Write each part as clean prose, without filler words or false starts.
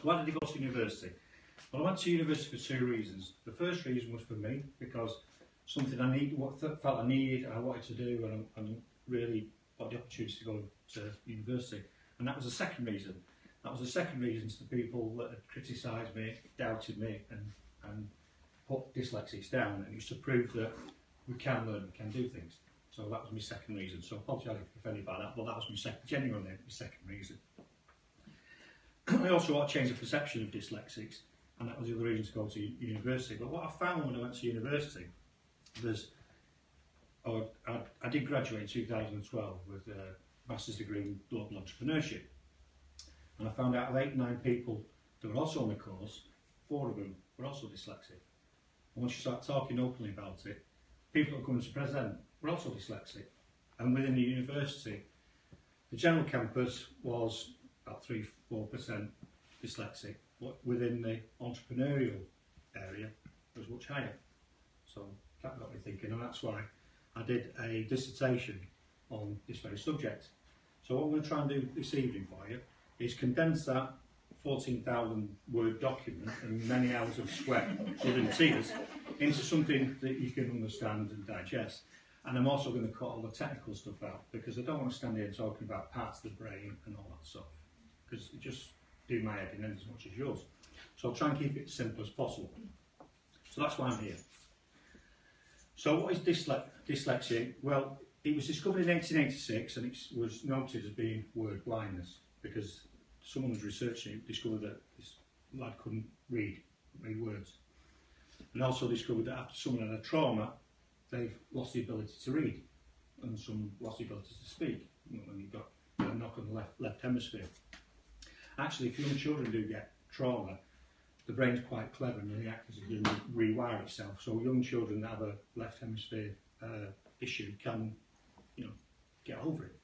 why did I go to university? Well, I went to university for 2 reasons. The first reason was for me, because something I need, what felt I needed and I wanted to do, and really got the opportunity to go to university. And that was the second reason. That was the second reason to the people that had criticised me, doubted me, and put dyslexics down. And it was to prove that we can learn, we can do things. So that was my second reason. So I apologise if offended by that, but that was genuinely my second reason. I also want to change the perception of dyslexics, and that was the other reason to go to university. But what I found when I went to university was, I did graduate in 2012 with a master's degree in global entrepreneurship. And I found out of 8 or 9 people that were also on the course, 4 of them were also dyslexic. And once you start talking openly about it, people that are coming to present were also dyslexic. And within the university, the general campus was about 3–4% dyslexic, but within the entrepreneurial area, it was much higher. So that got me thinking, and that's why I did a dissertation on this very subject. So what I'm going to try and do this evening for you is condense that 14,000 word document and many hours of sweat, blood and tears into something that you can understand and digest. And I'm also going to cut all the technical stuff out, because I don't want to stand here talking about parts of the brain and all that stuff, because it just do my head in as much as yours. So I'll try and keep it as simple as possible. So that's why I'm here. So what is dyslexia? Well, it was discovered in 1886, and it was noted as being word blindness, because someone was researching it, discovered that this lad couldn't read words. And also discovered that after someone had a trauma, they've lost the ability to read, and some lost the ability to speak when you've got a knock on the left hemisphere. Actually, if young children do get trauma, the brain's quite clever and the actors can rewire itself. So young children that have a left hemisphere issue can, get over it.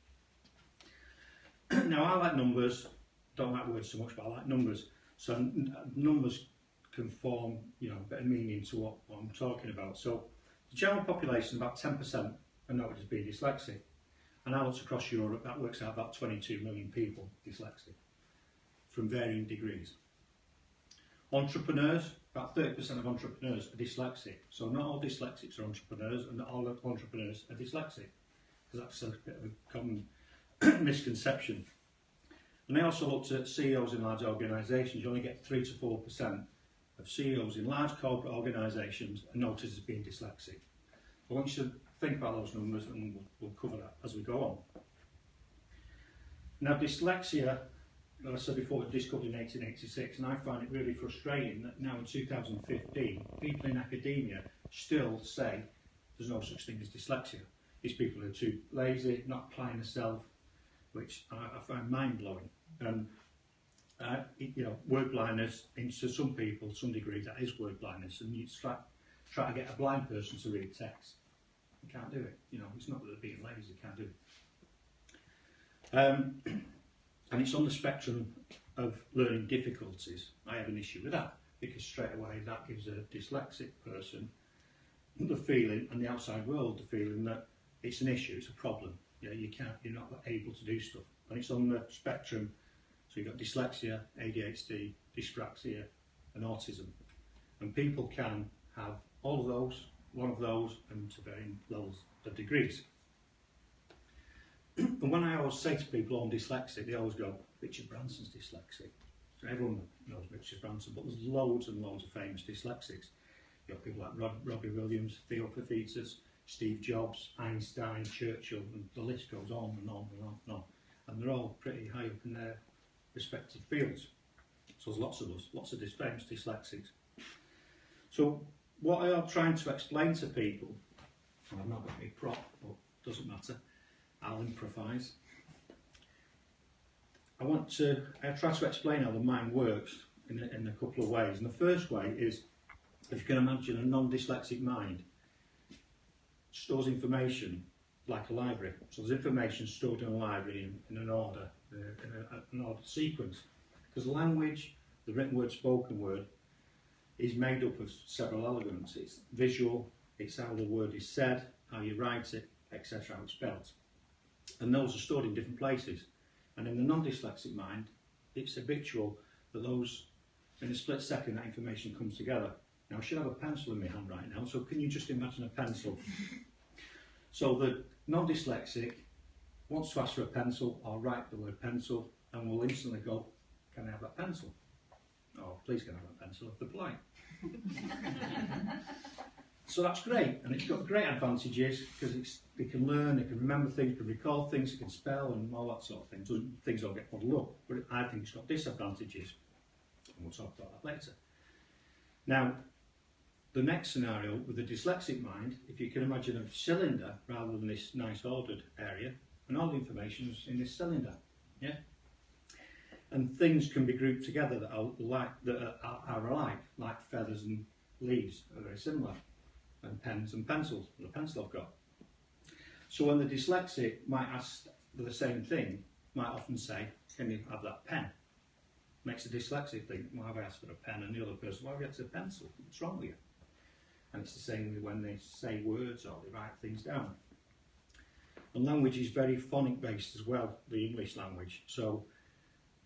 Now, I like numbers. Don't like words so much, but I like numbers. So numbers can form, a bit of meaning to what I'm talking about. So the general population, about 10% are noted as being dyslexic. And I looked across Europe, that works out about 22 million people dyslexic, from varying degrees. Entrepreneurs, about 30% of entrepreneurs are dyslexic. So not all dyslexics are entrepreneurs, and not all entrepreneurs are dyslexic, because that's a bit of a common misconception. And they also looked at CEOs in large organisations. You only get 3 to 4% of CEOs in large corporate organisations are noted as being dyslexic. I want you to think about those numbers, and we'll cover that as we go on. Now, dyslexia, as I said before, was discovered in 1886, and I find it really frustrating that now in 2015, people in academia still say there's no such thing as dyslexia. These people are too lazy, not applying themselves, which I find mind-blowing. And word blindness, to some people, some degree, that is word blindness, and you try to get a blind person to read text. You can't do it. It's not that they're being lazy, you can't do it. And it's on the spectrum of learning difficulties. I have an issue with that, because straight away that gives a dyslexic person the feeling, and the outside world the feeling, that it's an issue, it's a problem. You're not able to do stuff. And it's on the spectrum, so you've got dyslexia, ADHD, dyspraxia and autism. And people can have all of those, one of those, and to varying levels of degrees. And when I always say to people, I'm dyslexic, they always go, Richard Branson's dyslexic. So everyone knows Richard Branson, but there's loads and loads of famous dyslexics. You've got people like Robbie Williams, Theo Paphitis, Steve Jobs, Einstein, Churchill, and the list goes on and on and on and on. And they're all pretty high up in their respective fields. So there's lots of us, lots of famous dyslexics. So what I am trying to explain to people, and I'm not going to be prop, but it doesn't matter, I'll improvise. I try to explain how the mind works in a couple of ways. And the first way is, if you can imagine a non-dyslexic mind stores information like a library. So there's information stored in a library in an order, an ordered sequence. Because language, the written word, spoken word, is made up of several elements. It's visual, it's how the word is said, how you write it, etc., how it's spelled. And those are stored in different places. And in the non-dyslexic mind, it's habitual that those in a split second that information comes together. Now I should have a pencil in my hand right now, so can you just imagine a pencil? So the non-dyslexic wants to ask for a pencil or write the word pencil and will instantly go, can I have that pencil? Oh, please can I have that pencil if they're polite. So that's great, and it's got great advantages because they can learn, they can remember things, they can recall things, they can spell and all that sort of thing. So things don't get muddled up, but I think it's got disadvantages, and we'll talk about that later. Now, the next scenario with the dyslexic mind, if you can imagine a cylinder rather than this nice ordered area, and all the information is in this cylinder, yeah. And things can be grouped together that are alike, like feathers and leaves are very similar. And pens and pencils, the pencil I've got. So when the dyslexic might ask for the same thing, might often say, can you have that pen? Makes the dyslexic think, why have I asked for a pen? And the other person, why have you asked for a pencil? What's wrong with you? And it's the same when they say words or they write things down. And language is very phonic based as well, the English language. So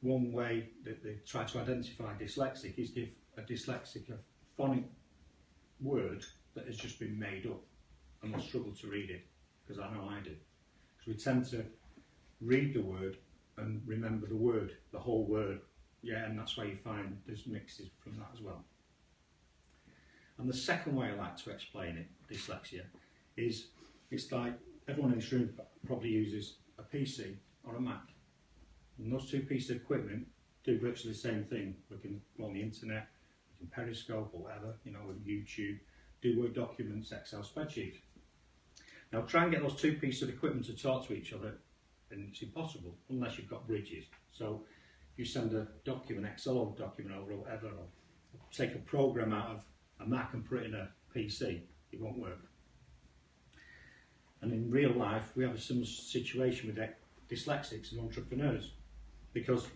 one way that they try to identify dyslexic is give a dyslexic a phonic word that has just been made up, and we'll struggle to read it, because I know I do. Because we tend to read the word and remember the word, the whole word, yeah, and that's why you find there's mixes from that as well. And the second way I like to explain it, dyslexia, is it's like everyone in this room probably uses a PC or a Mac. And those two pieces of equipment do virtually the same thing. We can go on the internet, we can Periscope or whatever, you know, with YouTube, do Word documents, Excel spreadsheets. Now try and get those two pieces of equipment to talk to each other, and it's impossible unless you've got bridges. So if you send a document, Excel document over or whatever, or take a program out of a Mac and put it in a PC, it won't work. And in real life, we have a similar situation with dyslexics and entrepreneurs, because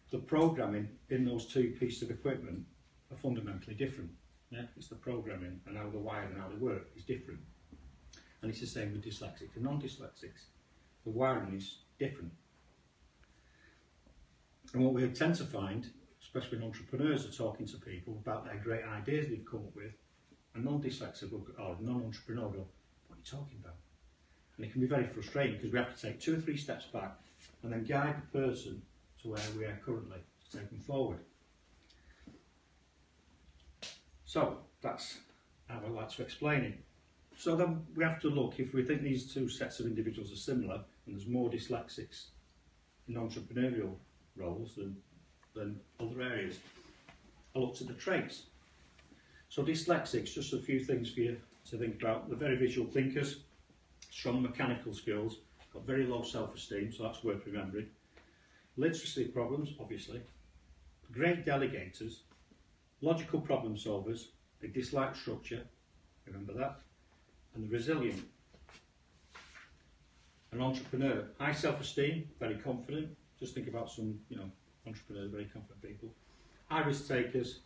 the programming in those two pieces of equipment are fundamentally different. Yeah, it's the programming and how they're wired and how they work is different. And it's the same with dyslexics and non-dyslexics. The wiring is different. And what we tend to find, especially when entrepreneurs are talking to people about their great ideas they've come up with, a non-dyslexic or non-entrepreneur will go, what are you talking about? And it can be very frustrating because we have to take 2 or 3 steps back and then guide the person to where we are currently to take them forward. So that's how I like to explain it. So then we have to look, if we think these two sets of individuals are similar and there's more dyslexics in entrepreneurial roles than other areas, I looked at the traits. So dyslexics, just a few things for you to think about. They're very visual thinkers, strong mechanical skills, got very low self-esteem, so that's worth remembering. Literacy problems, obviously. Great delegators, logical problem solvers, they dislike structure, remember that, and they're resilient. An entrepreneur, high self-esteem, very confident. Just think about some, entrepreneurs, very confident people. High risk takers,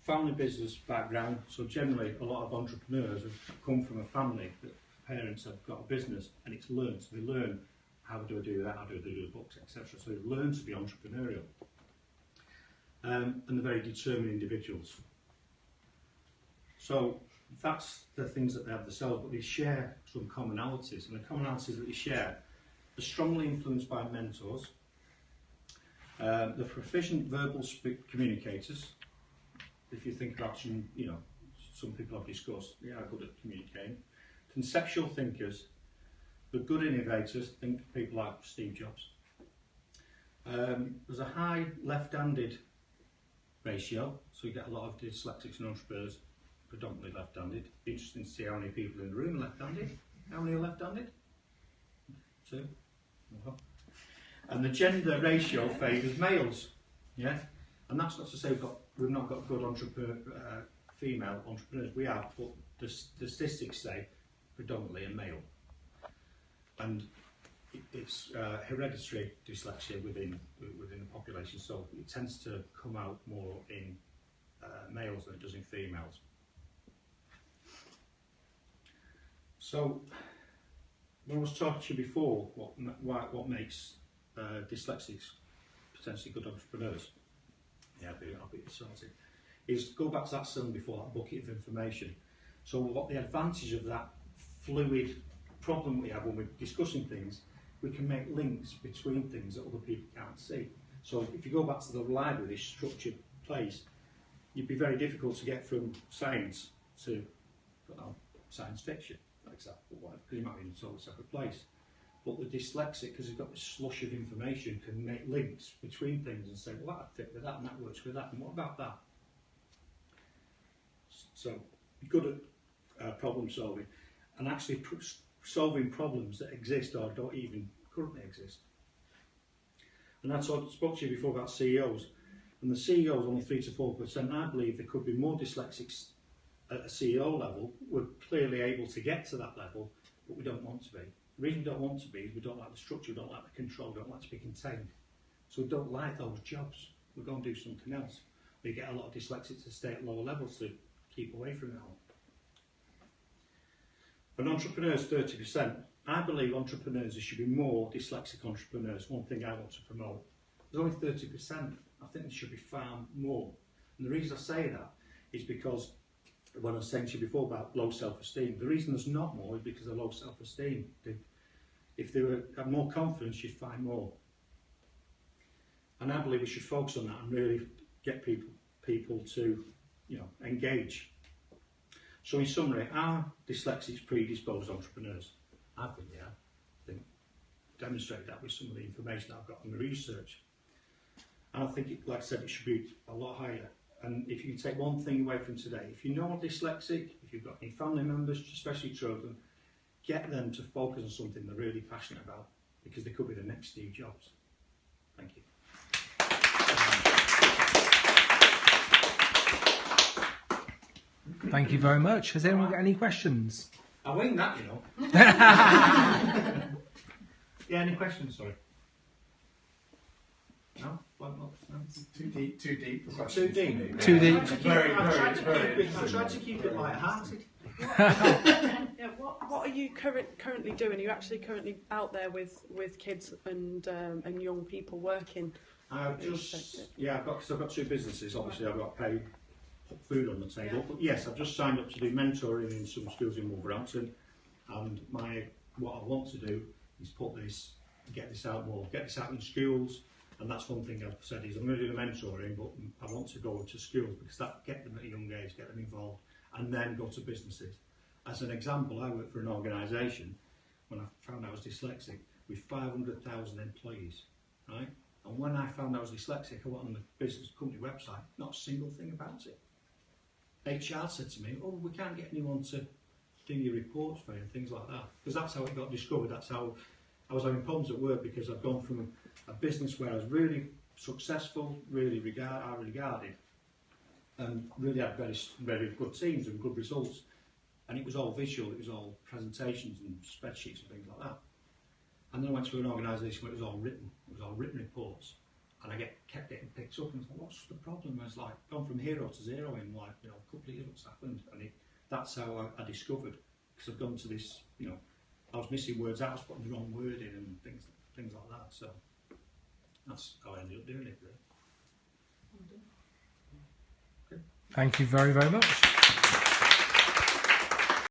family business background. So generally, a lot of entrepreneurs have come from a family that parents have got a business, and it's learned. So they learn how do I do that, how do I do the books, etc. So they learn to be entrepreneurial. And they're very determined individuals. So that's the things that they have themselves, but they share some commonalities, and the commonalities that they share are strongly influenced by mentors. They're proficient verbal communicators. If you think about some people I've discussed, they are good at communicating. Conceptual thinkers, they're good innovators. Think people like Steve Jobs. There's a high left-handed ratio, so you get a lot of dyslexics and entrepreneurs predominantly left-handed. Interesting to see how many people in the room are left-handed. How many are left-handed? 2. And the gender ratio favours males. Yeah, and that's not to say we've not got good female entrepreneurs. We have, but the statistics say predominantly a male. And it's hereditary dyslexia within the population, so it tends to come out more in males than it does in females. So, when I was talking to you before, what makes dyslexics potentially good entrepreneurs? Yeah, do, I'll get it sorted, is go back to that cylinder before, that bucket of information. So what the advantage of that fluid problem we have when we're discussing things, we can make links between things that other people can't see. So if you go back to the library, this structured place, you'd be very difficult to get from science to science fiction, for example, because you might be in a totally separate place. But the dyslexic, because he's got this slush of information, can make links between things and say, well, that fit with that, and that works with that, and what about that? So, good at problem solving, and actually solving problems that exist or don't even currently exist. And I spoke to you before about CEOs, and the CEOs only 3 to 4%. I believe there could be more dyslexics at a CEO level. We're clearly able to get to that level, but we don't want to be. The reason we don't want to be is we don't like the structure, we don't like the control, we don't like to be contained. So we don't like those jobs. We're going to do something else. We get a lot of dyslexics to stay at lower levels to keep away from it all. For entrepreneurs, 30%. I believe entrepreneurs, there should be more dyslexic entrepreneurs. One thing I want to promote. There's only 30%. I think there should be far more. And the reason I say that is because when I was saying to you before about low self-esteem, the reason there's not more is because of low self-esteem. If they had more confidence, you'd find more. And I believe we should focus on that and really get people to, engage. So in summary, are dyslexics predisposed entrepreneurs? I think they are. I think demonstrate that with some of the information I've got in the research. And I think, like I said, it should be a lot higher. And if you can take one thing away from today, if you know a dyslexic, if you've got any family members, especially children, get them to focus on something they're really passionate about, because they could be the next Steve Jobs. Thank you. Thank you very much. Has anyone got any questions? I winged that, Yeah, any questions, sorry? No? No? Too deep. Too deep? Too deep. I tried to keep it light-hearted. Yeah, what are you currently doing? Are you actually currently out there with kids and young people working? I've got 2 businesses. Obviously, I've got to pay, put food on the table. Yeah. But yes, I've just signed up to do mentoring in some schools in Wolverhampton. And what I want to do is get this out more, get this out in schools. And that's one thing I've said is I'm going to do the mentoring, but I want to go into schools because that get them at a young age, get them involved, and then go to businesses. As an example, I work for an organisation when I found I was dyslexic with 500,000 employees, right? And when I found I was dyslexic, I went on the business company website, not a single thing about it. HR said to me, oh, we can't get anyone to do your reports for you and things like that, because that's how it got discovered. That's how I was having problems at work, because I'd gone from a business where I was really successful, really regarded, and really had very, very good teams and good results. And it was all visual, it was all presentations and spreadsheets and things like that. And then I went to an organisation where it was all written reports. And I kept getting picked up, and I was like, what's the problem? I was like, gone from hero to zero in a couple of years, what's happened? And that's how I discovered, because I've gone to this, I was missing words out, I was putting the wrong word in and things like that. So that's how I ended up doing it, really. Thank you very, very much.